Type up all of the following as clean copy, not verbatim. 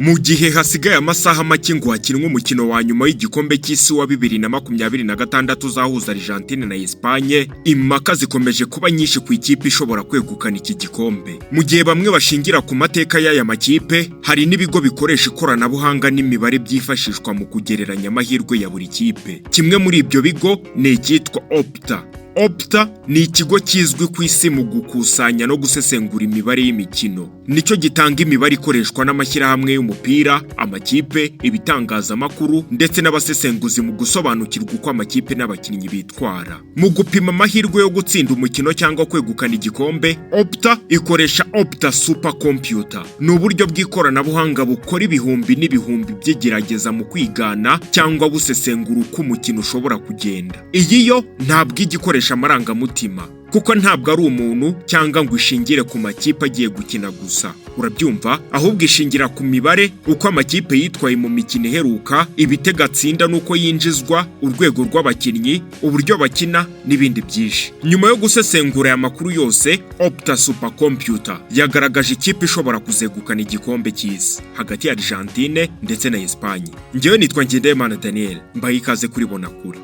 Mu gihe hasigaye amasaha make ngo hakinwe umukino wa nyuma y'igikombe cy'isi wa 2026 uzahuza Argentina na Espagne, impaka zikomeje kuba nyinshi ku ikipe ishobora kwegukana iki gikombe. Mu gihe bamwe bashingira ku mateka y'aya makipe, hari n'ibigo bikoresha ikoranabuhanga n'imibare byifashishwa mu kugereranya amahirwe ya buri kipe. Kimwe muri ibyo bigo ni icyitwa Opta. Opta ni ikigo kizwi ku isi mu gukusanya no gusesengura imibare y'imikino. Nicyo gitanga imibare ikoreshwa n'amashyirahamwe y'umupira, amakipe, ibitangazamakuru ndetse n'abasesenguzi mu gusobanukirwa uko amakipe n'abakinnyi bitwara. Mu gupima amahirwe yo gutsinda umukino cyangwa kwegukana igikombe, Opta ikoresha Opta Super Computer. Ni uburyo bw'ikoranabuhanga bukora ibihumbi n'ibihumbi by'igerageza mu kwigana cyangwa busesengura uko umukino ushobora kugenda. Iyi yo ntabwo igikoresha amarangamutima, kuko ntabwo ari umuntu cyangwa ngo ishingire ku makipe agiye gukina gusa. Urabyumva? Ahubwo ishingira ku mibare, uko amakipe yitwaye mu mikino iheruka, ibitego atsinda nuko yinjizwa, urwego rw'abakinnyi, uburyo bakina n'ibindi byinshi. Nyuma yo gusesengura aya makuru yose, Opta Super Computer yagaragaje ikipe ishobora kuzegukana igikombe cy'isi hagati ya Argentina ndetse na Espagne. Njyewe nitwa Ngendahimana Daniel, mbaye ikaze kuri Bonakure.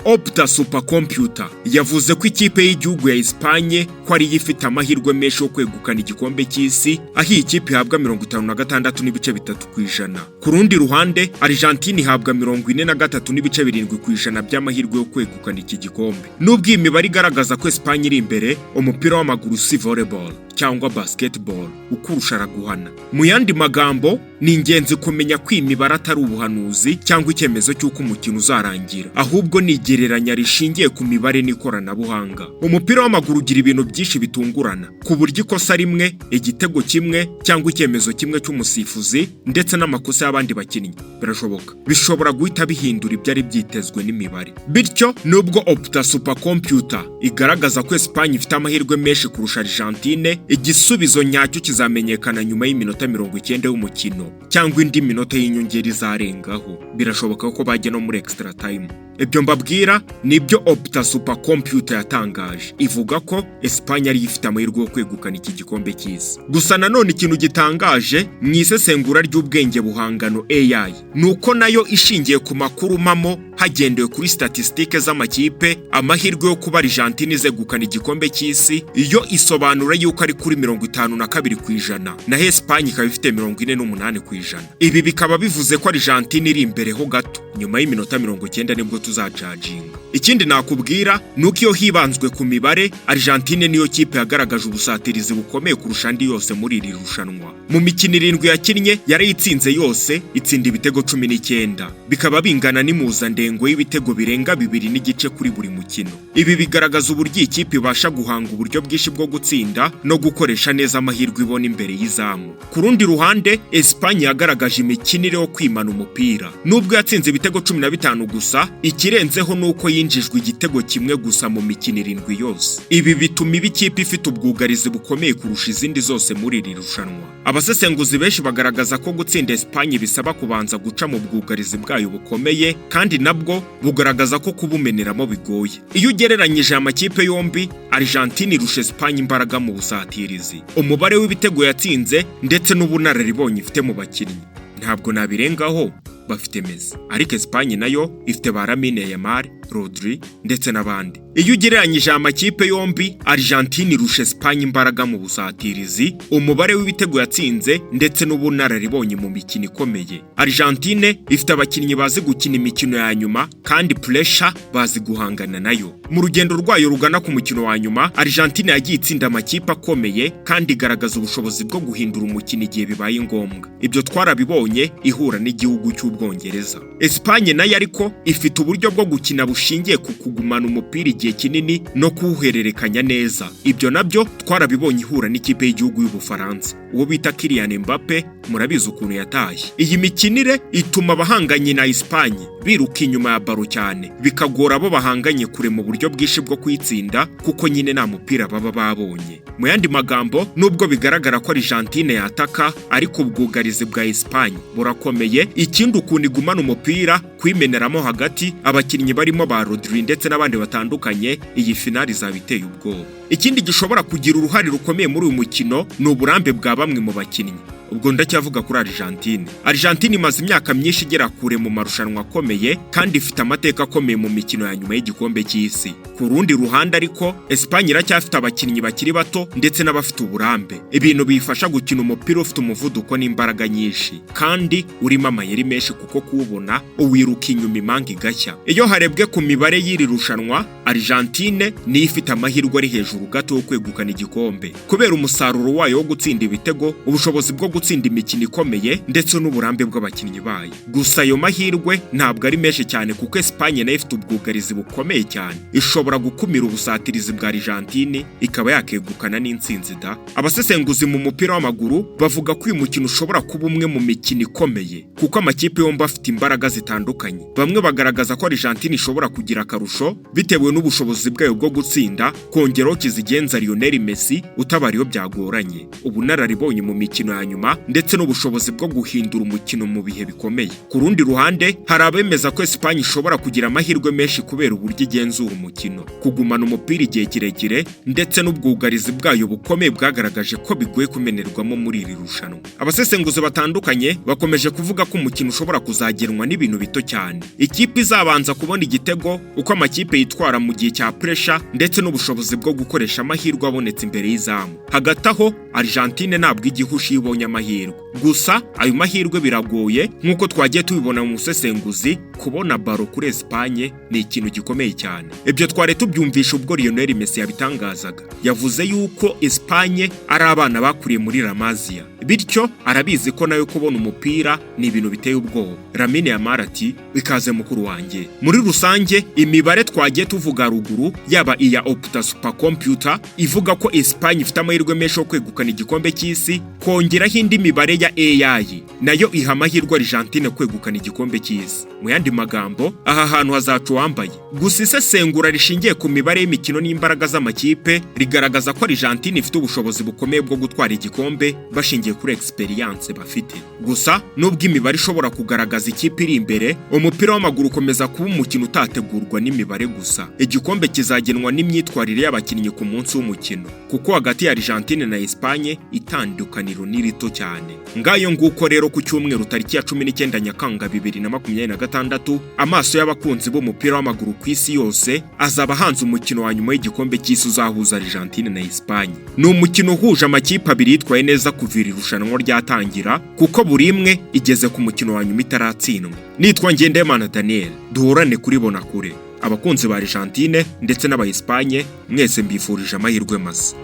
Opta Super Computer yavuze ko ikipe y'igihugu ya Espagne ko ari ifite amahirwe menshi yo kwegukana igikombe cy'isi, aho iyi kipe ihabwa 56.3%. Ku rundi ruhande, Argentina ihabwa 43.7% by'amahirwe yo kwegukana iki gikombe. Nubwo iyi mibare igaragaza ko Espagne iri imbere, umupira w'amaguru si volleyball cyangwa basketball ukurusha araguhana. Mu yandi magambo, ni ingenzi kumenya ko imibare atari ubuhanuzi cyangwa icyemezo cy'uko umukino uzarangira, ahubwo ni igereranya rishingiye ku mibare n'ikoranabuhanga. Umupira w'amaguru ugira ibintu byinshi bitungurana, ku buryo ikosa rimwe, igitego kimwe cyangwa icyemezo kimwe cy'umusifuzi ndetse n'amakosa y'abandi bakinnyi birashoboka. Bishobora guhita bihindura ibyari byitezwe n'imibare. Bityo nubwo Opta Super Computer igaragaza ko Espagne ifite amahirwe menshi kurusha Argentina, igisubizo nyacyo kizamenyekana nyuma y'iminota 90 y'umukino cyangwa indi minota y'inyongera izarengaho. Birashoboka ko bajya no muri extra time. Ibyo mbabwira nibyo Opta Super Computer yatangaje. Ivuga ko Espagne ari ifite amahirwe yo kwegukana iki gikombe cy'isi. Gusa nanone ikintu gitangaje mu isesengura ry'ubwenge buhangano AI, nuko nayo ishingiye ku makuru mamo hagendewe kuri statistike z'amakipe, amahirwe yo kuba Argentina izegukana igikombe cy'isi iyo isobanura yuko ari kuri 52%, naho Espagne ikaba ifite 48%. Ibi bikaba bivuze ko Argentina iri imbere ho gato. Nyuma y'iminota 90 nibwo tuzacajinga. Ikindi nakubwira nuko iyo hibanzwe ku mibare, Argentina niyo kipe yagaragaje ubusatirizi bukomeye kurusha andi yose muri iri rushanwa. Mu mikino 7 yakinnye yarayitsinze yose, itsinda ibitego 19, bikaba bingana n'imuzandengo y'ibitego birenga 2 n'igice kuri buri mukino. Ibi bigaragaza uburyo ikipe ibasha guhanga uburyo bwinshi bwo gutsinda no gukoresha neza amahirwe ibona imbere y'izamu. Ku rundi ruhande, Espagne yagaragaje imikinire yo kwimana umupira. Nubwo yatsinze ibitego 15 gusa, ikirenzeho nuko yinjijwe igitego kimwe gusa mu mikino 7 yose. Ibi bituma ikipe ifite ubwugarizi bukomeye kurusha izindi zose muri iri rushanwa. Abasesenguzi benshi bagaragaza ko gutsinda Espagne bisaba kubanza guca mu bwugarizi bwayo bukomeye, kandi nabwo bugaragaza ko kubumeneramo bigoye. Iyo ugereranyije amakipe yombi, Argentina irusha Espagne imbaraga mu busatirizi, umubare w'ibitego yatsinze ndetse n'ubunararibonye ifite mu bakinnyi ntabwo nabirengaho bafite Messi. Ariko Espagne nayo ifite ba Yamal, Rodri ndetse n'abandi. Iyo ugereranyije amakipe yombi, Argentina irusha Espagne imbaraga mu busatirizi, umubare w'ibitego yatsinze ndetse n'ubunararibonye mu mikino ikomeye. Argentina ifite abakinnyi bazi gukina imikino ya nyuma kandi pressure bazi guhangana nayo. Mu rugendo rwayo rugana ku mukino wa nyuma, Argentina yagiye itsinda amakipe akomeye kandi igaragaza ubushobozi bwo guhindura umukino igihe bibaye ngombwa. Ibyo twarabibonye ihura n'igihugu cy'Ubwongereza. Espagne nayo ariko ifite uburyo bwo gukina bushingiye ku kugumana umupira igihe kinini no kuwuhererekanya neza. Ibyo nabyo twarabibonye ihura n'ikipe y'igihugu y'Ubufaransa, uwo bita Kylian Mbappe, murabizi ukuntu yatashye. Iyi mikinire ituma abahanganye na Espagne biruka inyuma ya baro cyane, bikagora abo bahanganye kure mu buryo bwinshi bwo kwitsinda, kuko nyine nta mupira baba babonye. Mu yandi magambo, nubwo bigaragara ko Argentina yataka, ariko ubwugarizi bwa Espagne burakomeye. Ikindi ukuntu igumana umupira kwimeneramo hagati, abakinnyi barimo ba Rodri ndetse n'abandi batandukanye, iyi finali izaba iteye ubwoba. Ikindi gishobora kugira uruhare rukomeye muri uyu mukino ni uburambe bwa bamwe mu bakinnyi. Ubwo ndacyavuga kuri Argentina. Argentina imaze imyaka myinshi igera kure mu marushanwa akomeye kandi ifite amateka akomeye mu mikino ya nyuma y'igikombe cy'isi. Ku rundi ruhande ariko Espagne iracyafite abakinnyi bakiri bato ndetse n'abafite uburambe, ibintu bifasha gukina umupira ufite umuvuduko n'imbaraga nyinshi kandi urimo amayeri menshi, kuko kuwubona uwiruka inyuma imanga igashya. Iyo harebwe ku mibare y'iri rushanwa, Argentine niyo ifite amahirwe ari hejuru gato yo kwegukana igikombe kubera umusaruro wayo wo gutsinda ibitego, ubushobozi bwo gutsinda imikino ikomeye ndetse n'uburambe bw'abakinnyi bayo. Gusa ayo mahirwe ntabwo ari menshi cyane kuko Espagne nayo ifite ubwugarizi bukomeye cyane, ishobora gukumira ubusatirizi bwa Argentine ikaba yakegukana n'intsinzi da. Abasesenguzi mu mupira w'amaguru bavuga ko uyu mukino ushobora kuba umwe mu mikino ikomeye kuko amakipe yombi afite imbaraga zitandukanye. Bamwe bagaragaza ko Argentine ishobora kugira akarusho bitewe n'ubushobozi bwayo bwo gutsinda, kongeraho kizigenza Lionel Messi utabariyo byagoranye, ubunararibonye mu mikino ya nyuma ndetse n'ubushobozi bwo guhindura umukino mu bihe bikomeye. Ku rundi ruhande hari abemeza ko Espagne ishobora kugira amahirwe menshi kubera uburyo igenzura umukino, kugumana umupira igihe kirekire ndetse n'ubwugarizi bwayo bukomeye bwagaragaje ko bigoye kumenerwamo muri iri rushanwa. Abasesenguzi batandukanye bakomeje kuvuga ko umukino ushobora kuzagenwa n'ibintu bito cyane. Ikipe izabanza kubona igitego, uko amakipe yitwara mu gihe cya pressure ndetse n'ubushobozi bwo gukoresha amahirwe abonetse imbere y'izamu. Hagati aho Argentine ntabwo igihushi ibonye amahirwe. Gusa ayo mahirwe biragoye, nk'uko twagiye tubibona mu busesenguzi, kubona baro kuri Espagne ni ikintu gikomeye cyane. Ibyo twari tubyumvisha ubwo Lionel Messi yabitangazaga. Yavuze yuko Espagne ari abana bakuriye muri La Masia, bityo arabizi ko nayo kubona umupira ni ibintu biteye ubwoba. Lamine Yamal ati bikaze mukuru wanjye. Muri rusange imibare twagiye tuvuga ruguru, yaba iya Opta Super Computer ivuga ko Espagne ifite amahirwe menshi yo kwegukana igikombe cy'isi, kongeraho indi mibare ya AI nayo iha amahirwe Argentine kwegukana igikombe cy'isi. Mu yandi magambo, aha hantu hazacu wambaye. Gusa isesengura rishingiye ku mibare y'imikino n'imbaraga z'amakipe rigaragaza ko Argentine ifite ubushobozi bukomeye bwo gutwara igikombe bashingiye kuri experience bafite. Gusa nubwo imibare ishobora kugaragaza ikipe iri imbere, umupira w'amaguru ukomeza kuba umukino utategurwa n'imibare gusa. Igikombe kizagenwa n'imyitwarire y'abakinnyi ku munsi w'umukino, kuko hagati ya Argentine na Espagne itandukaniro ni rito cyane. Ngayo nguko rero ku cyumweru tariki ya 19 Nyakanga 2026, amaso y'abakunzi b'umupira w'amaguru ku isi yose azaba hanze umukino wa nyuma y'igikombe cy'isi uzahuza Argentine na Espagne. Ni umukino uhuje amakipe abiri yitwaye neza kuva iri rushanwa ryatangira, kuko buri imwe igeze ku mukino wa nyuma itaratsindwa. Nitwa Ngendemana Daniel, duhorane kuri bona kure. Abakunzi ba Argentine ndetse n'aba Espagne mwese mbifurije amahirwe masa.